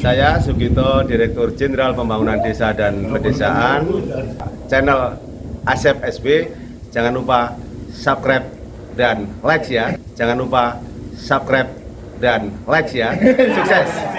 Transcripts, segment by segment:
Saya Sugito, Direktur Jenderal Pembangunan Desa dan Pedesaan, channel Asep SB. Jangan lupa subscribe dan like ya. Jangan lupa subscribe dan like ya. Sukses.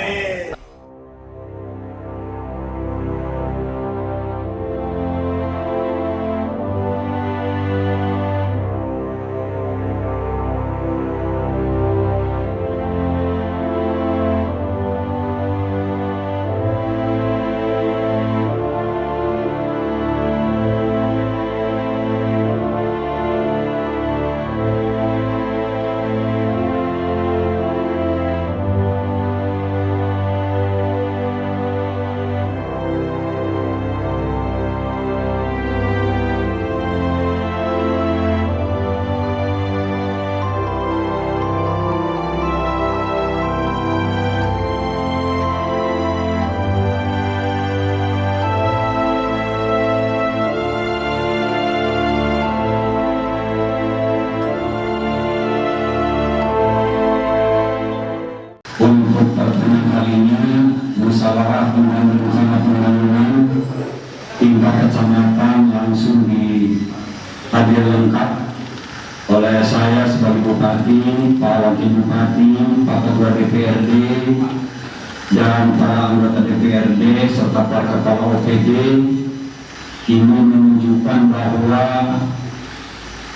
Untuk pertemuan kalinya, musyawarah pembangunan tingkat kecamatan langsung dihadir lengkap oleh saya sebagai Bupati, Pak Wakil Bupati, Pak Ketua DPRD, dan para anggota DPRD serta para kepala OPD. Ini menunjukkan bahwa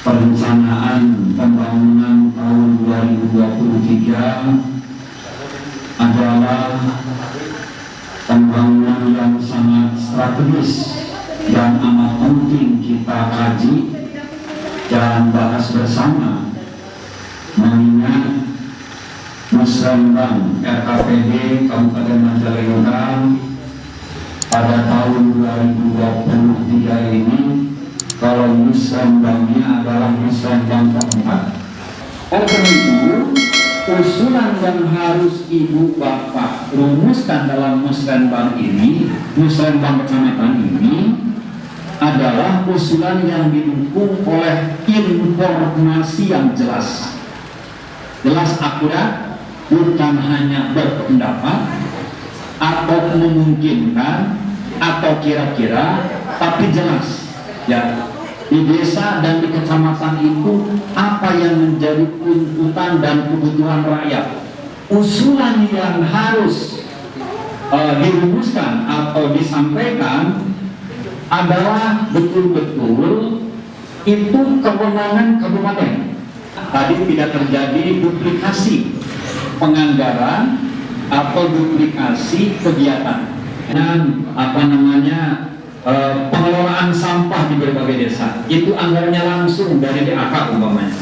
perencanaan pembangunan tahun 2023 adalah pembangunan yang sangat strategis dan amat penting kita kaji dan bahas bersama, mengingat Musrembang RKPD Kabupaten Majalengka pada tahun 2023 ini, kalau musrembangnya adalah musrembang keempat. Oleh karena itu, usulan yang harus Ibu Bapak rumuskan dalam musrembang ini, musrembang kecamatan ini, adalah usulan yang didukung oleh informasi yang jelas, akurat, bukan hanya berpendapat atau memungkinkan atau kira-kira, tapi jelas ya. Di desa dan di kecamatan itu apa yang menjadi tuntutan dan kebutuhan rakyat. Usulan yang harus dirumuskan atau disampaikan adalah betul-betul itu kewenangan kabupaten. Tadi tidak terjadi duplikasi penganggaran atau duplikasi kegiatan dan pengelolaan sampah di berbagai desa. Itu anggarannya langsung dari DAK umpamanya,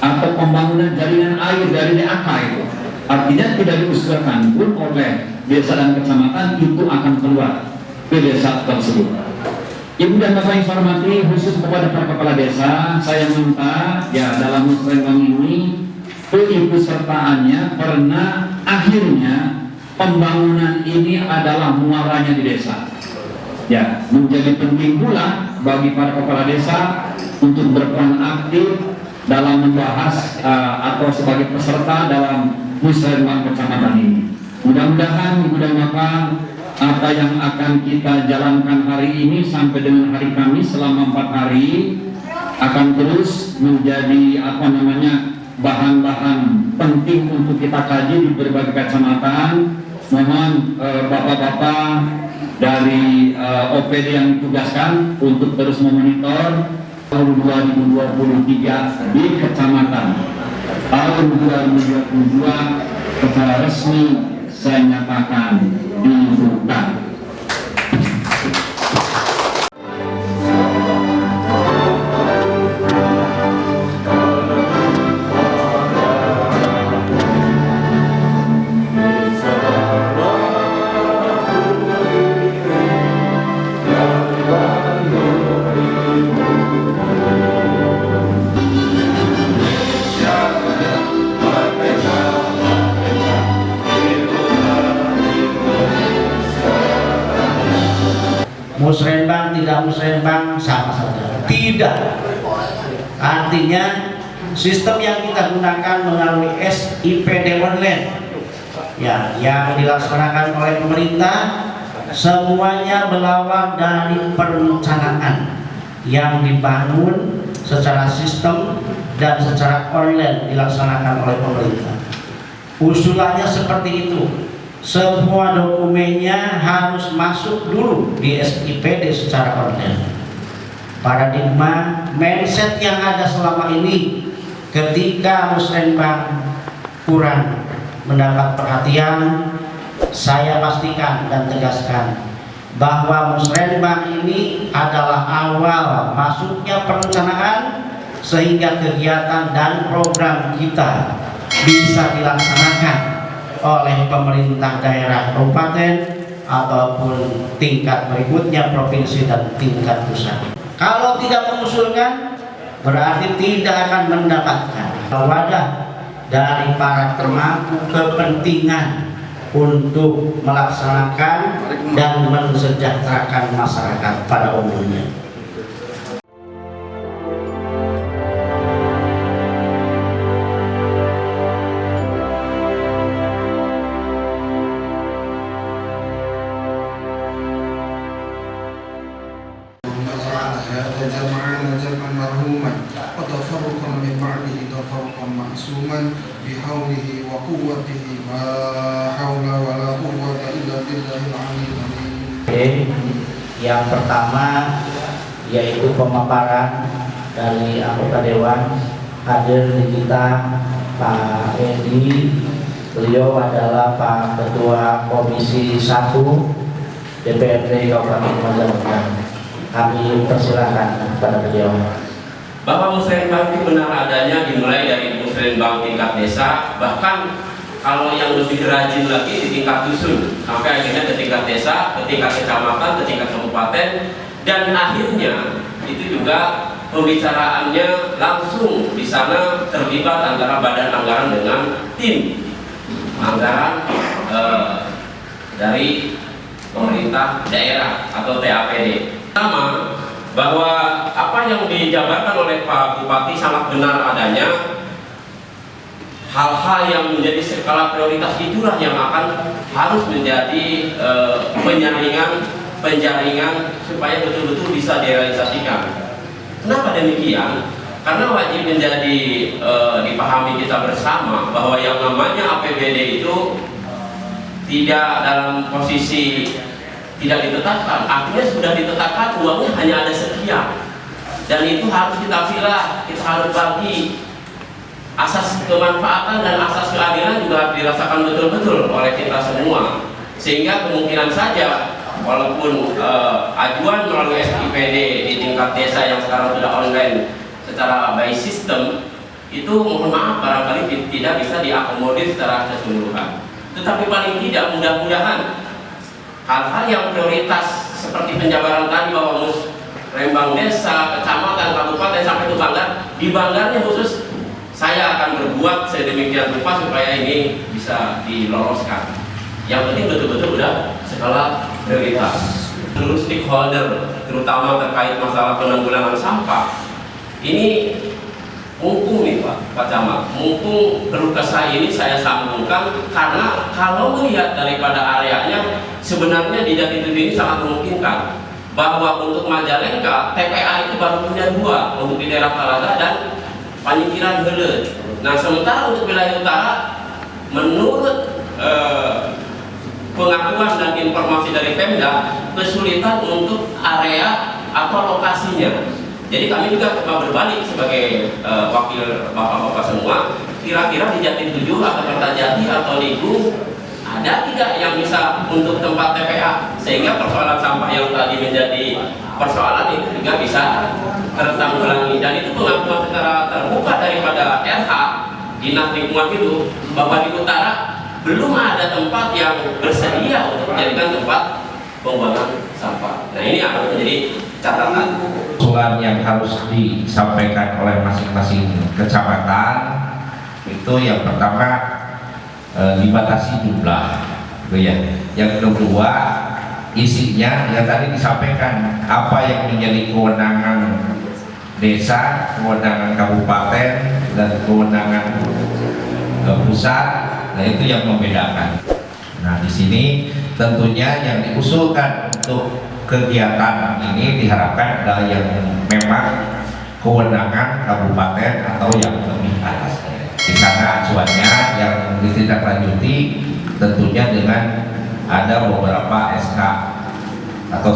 atau pembangunan jaringan air dari DAK itu. Artinya tidak diusulkan pun oleh desa dan kecamatan, itu akan keluar ke desa tersebut. Ibu dan Bapak yang saya hormati, khusus kepada para kepala desa, saya minta ya dalam musrembang ini keikutsertaannya, karena akhirnya pembangunan ini adalah muaranya di desa. Ya, menjadi penting pula bagi para kepala desa untuk berperan aktif dalam membahas atau sebagai peserta dalam musrembang kecamatan ini. Mudah-mudahan Ibu dan Bapak, apa yang akan kita jalankan hari ini sampai dengan hari Kamis selama 4 hari akan terus menjadi bahan-bahan penting untuk kita kaji di berbagai kecamatan. Mohon bapak-bapak dari OPD yang ditugaskan untuk terus memonitor tahun 2023 di kecamatan. Tahun 2022 secara resmi saya nyatakan dibuka. musrembang tidak musrembang sama saja. Tidak. Artinya sistem yang kita gunakan melalui SIPD online ya yang dilaksanakan oleh pemerintah semuanya berawal dari perencanaan yang dibangun secara sistem dan secara online dilaksanakan oleh pemerintah. Usulannya seperti itu. Semua dokumennya harus masuk dulu di SIPD secara online. Paradigma mindset yang ada selama ini ketika Musrenbang kurang mendapat perhatian, saya pastikan dan tegaskan bahwa Musrenbang ini adalah awal masuknya perencanaan sehingga kegiatan dan program kita bisa dilaksanakan oleh pemerintah daerah kabupaten ataupun tingkat berikutnya provinsi dan tingkat pusat. Kalau tidak mengusulkan berarti tidak akan mendapatkan wadah dari para pemangku kepentingan untuk melaksanakan dan mensejahterakan masyarakat pada umumnya. جمعا وجمعا مرحوما وتفرقا من بعده تفرقا معصوما بحوله وقوته لا حول ولا قوة إلا بالله العلي العظيم. Yang pertama yaitu pemaparan dari anggota dewan. Hadir di kita Pak Edi, beliau adalah Pak Ketua Komisi 1 DPRD Kabupaten Majalengka. Kami persilahkan kepada beliau. Bahwa Musrenbang itu benar adanya dimulai dari Musrenbang tingkat desa, bahkan kalau yang lebih rajin lagi di tingkat dusun, sampai akhirnya ke tingkat desa, ke tingkat kecamatan, ke tingkat kabupaten, dan akhirnya itu juga pembicaraannya langsung di sana terlibat antara badan anggaran dengan tim anggaran dari pemerintah daerah atau TAPD. Pertama, bahwa apa yang dijabarkan oleh Pak Bupati sangat benar adanya. Hal-hal yang menjadi skala prioritas itulah yang akan harus menjadi penjaringan supaya betul-betul bisa direalisasikan. Kenapa demikian? Karena wajib menjadi dipahami kita bersama bahwa yang namanya APBD itu tidak dalam posisi tidak ditetapkan, akhirnya sudah ditetapkan uangnya hanya ada sekian, dan itu harus kita pilih, kita harus bagi. Asas kemanfaatan dan asas keadilan juga harus dirasakan betul-betul oleh kita semua, sehingga kemungkinan saja walaupun ajuan melalui SIPD di tingkat desa yang sekarang sudah online secara by system itu mohon maaf barangkali tidak bisa diakomodir secara keseluruhan, tetapi paling tidak mudah-mudahan hal-hal yang prioritas seperti penjabaran tadi bahwa Musrenbang desa, kecamatan, kabupaten sampai ke Banggar, di Banggarnya khusus saya akan berbuat sedemikian rupa supaya ini bisa diloloskan. Yang penting betul-betul udah skala prioritas. Seluruh stakeholder, terutama terkait masalah penanggulangan sampah, ini mumpung nih Pak Camat, mumpung keluh kesah ini saya sambungkan karena kalau melihat daripada areanya sebenarnya di Jatitude ini sangat memungkinkan bahwa untuk Majalengka TPA itu baru punya 2 untuk di daerah Talaga dan Panyingkiran Hele. Nah sementara untuk wilayah utara menurut pengakuan dan informasi dari Pemda kesulitan untuk area atau lokasinya. Jadi kami juga coba berbalik sebagai wakil bapak-bapak semua, kira-kira di Jatitude atau Kertajati atau Ligung ada tidak yang bisa untuk tempat TPA, sehingga persoalan sampah yang tadi menjadi persoalan itu juga bisa tertanggulangi. Dan itu pengakuan secara terbuka daripada RH Dinas Lingkungan Hidup bahwa di utara belum ada tempat yang bersedia untuk menjadikan tempat pembuangan sampah. Nah ini harus menjadi catatan. Usulan yang harus disampaikan oleh masing-masing kecamatan itu yang pertama dibatasi jumlah, gitu ya. Yang kedua isinya yang tadi disampaikan apa yang menjadi kewenangan desa, kewenangan kabupaten dan kewenangan pusat. Nah, itu yang membedakan. Nah, di sini tentunya yang diusulkan untuk kegiatan ini diharapkan adalah yang memang kewenangan kabupaten atau yang lebih atasnya. Di sana acuannya yang ditindaklanjuti tentunya dengan ada beberapa SK atau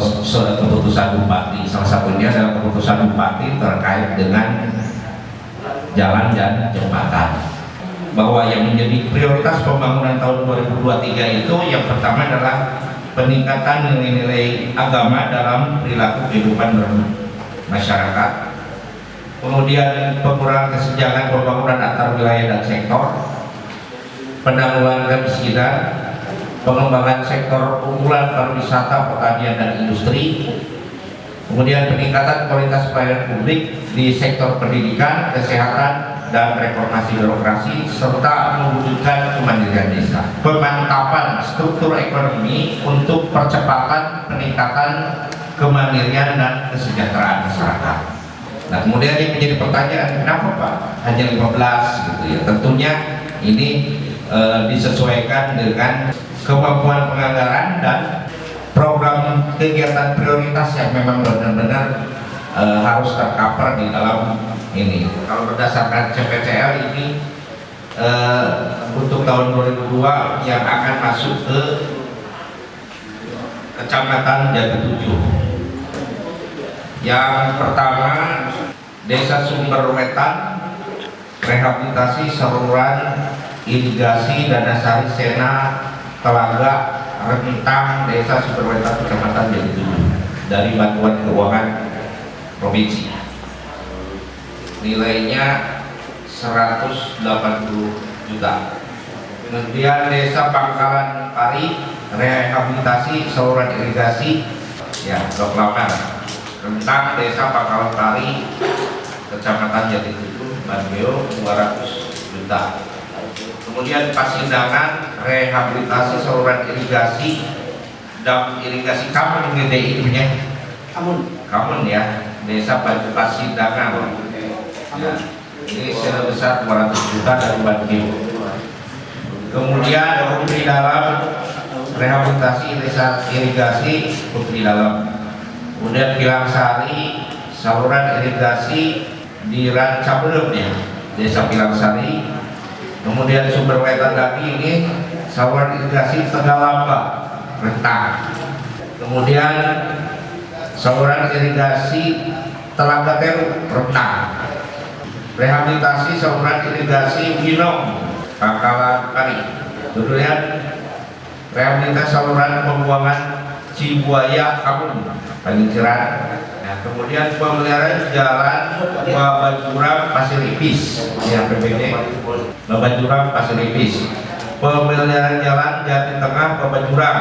keputusan bupati. Salah satunya adalah keputusan bupati terkait dengan jalan dan jembatan. Bahwa yang menjadi prioritas pembangunan tahun 2023 itu yang pertama adalah peningkatan nilai-nilai agama dalam perilaku kehidupan bermasyarakat. Kemudian pengurangan kesenjangan pembangunan antar wilayah dan sektor, penanggulangan kemiskinan, pengembangan sektor unggulan pariwisata, pertanian dan industri, kemudian peningkatan kualitas pelayanan publik di sektor pendidikan, kesehatan, dan reformasi birokrasi, serta mewujudkan kemandirian desa. Pemantapan struktur ekonomi untuk percepatan peningkatan kemandirian dan kesejahteraan masyarakat. Nah, kemudian yang menjadi pertanyaan, kenapa Pak hanya 15 gitu ya? Tentunya ini disesuaikan dengan kemampuan penganggaran dan program kegiatan prioritas yang memang benar-benar harus tercover di dalam ini. Kalau berdasarkan CPCL ini untuk tahun 2002 yang akan masuk ke Kecamatan Jatiluhur. Yang pertama, Desa Sumberwetan, rehabilitasi saluran irigasi Danasari Sena Telaga Rentang Desa Sumberwetan Kecamatan Jatiluhur dari bantuan keuangan provinsi. Nilainya 180 juta. Kemudian Desa Pangkalan Pari, rehabilitasi saluran irigasi ya Doklaman Rentang Desa Pangkalan Pari Kecamatan Jatiluhur Banbeo 200 juta. Kemudian Pasindangan, rehabilitasi saluran irigasi dam irigasi Kamun GDI punya Kamun ya Desa Pasindangan ya, ini sebesar 200 juta dari Banbeo. Kemudian Putri Dalam, rehabilitasi desa irigasi Putri Dalam. Kemudian Pilangsari, saluran irigasi di Rancabelum ya Desa Pilangsari. Kemudian Sumberwetan lagi ini saluran irigasi Tegalamba Rentang. Kemudian saluran irigasi Telaga Teru Rentang. Rehabilitasi saluran irigasi Ginong Pangkalan Pari. Kemudian rehabilitasi saluran pembuangan Cibuaya Kamun Paniciran. Nah, kemudian pemeliharaan jalan Babajurang Pasir Ipis yang PPD Babajurang Pasir Ipis. Pemeliharaan jalan Jati Tengah Babajurang.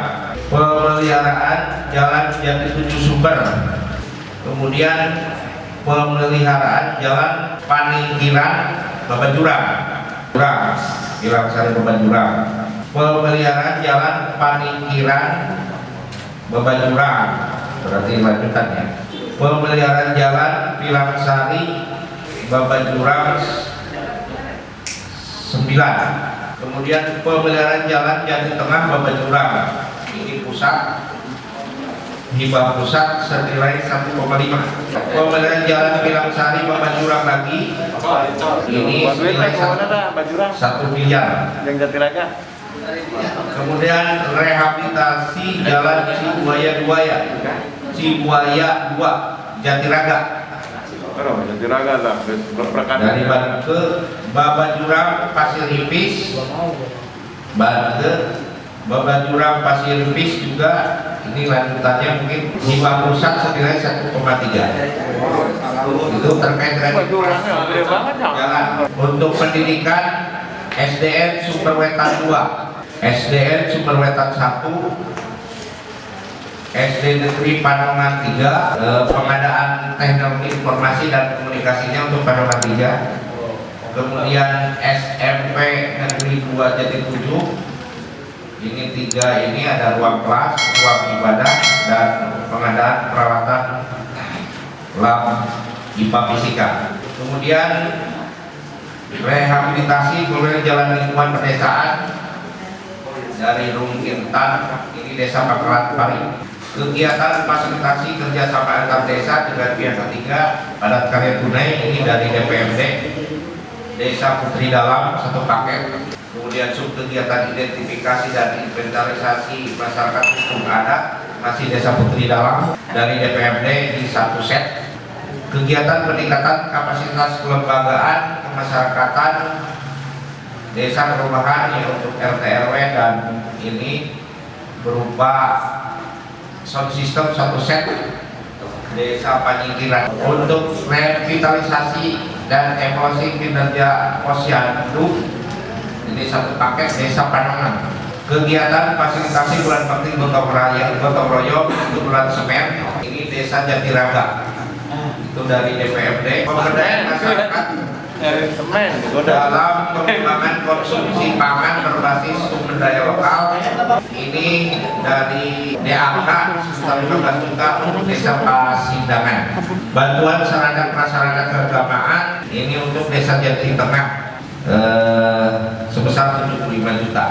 Pemeliharaan jalan Jati Tujuh Sumber. Kemudian pemeliharaan jalan Paningkiran Babajurang. Pilangsari Babajurang. Pemeliharaan jalan Paningkiran Babajurang, berarti lanjutannya. Pemeliharaan jalan Pilangsari Babajurang 9. Kemudian pemeliharaan jalan Jati Tengah Babajurang, ini pusat hibah pusat senilai 1,5. Pemeliharaan jalan Pilangsari Babajurang lagi ini senilai 1 miliar. Yang Jatiraga. Kemudian rehabilitasi jalan Cibuaya 2 Jatiraga. Jatiraga lah berperkara. Dari Bandung ke Babajurang Pasir Ipis, Babajurang Pasir Ipis juga ini lanjutannya mungkin hibah pusat senilai 1,3. Itu terkait dengan jalan. Untuk pendidikan SDN Sumberwetan 2, SDN Sumberwetan 1, SD Negeri Panongan 3, pengadaan teknologi informasi dan komunikasinya untuk Panongan 3. Kemudian SMP Negeri 2 Jatiluhur, ini 3 ini ada ruang kelas, ruang ibadah, dan pengadaan peralatan lab IPA Fisika. Kemudian rehabilitasi kemudian jalan lingkungan pedesaan dari Rung Intan, ini Desa Pangkalan Pari. Kegiatan fasilitasi kerjasama antar desa dengan pihak ketiga padat karya tunai ini dari DPMD Desa Putri Dalam satu paket. Kemudian sub kegiatan identifikasi dan inventarisasi masyarakat hukum adat masih Desa Putri Dalam dari DPMD di satu set. Kegiatan peningkatan kapasitas kelembagaan kemasyarakatan desa perubahan yang untuk RT RW dan ini berupa sound system satu set Desa Panyingkiran untuk revitalisasi dan evaluasi kinerja posyandu ini satu paket Desa Panongan. Kegiatan fasilitasi bulan bakti gotong royong untuk bulan semen ini Desa Jatiraga itu dari DPMD. Pemberdayaan masyarakat dalam pengembangan konsumsi pangan berbasis sumber daya lokal ini dari DAK 15 juta untuk Desa Pasindangan. Bantuan sarana prasarana keagamaan ini untuk Desa Jati Tengah sebesar 75 juta.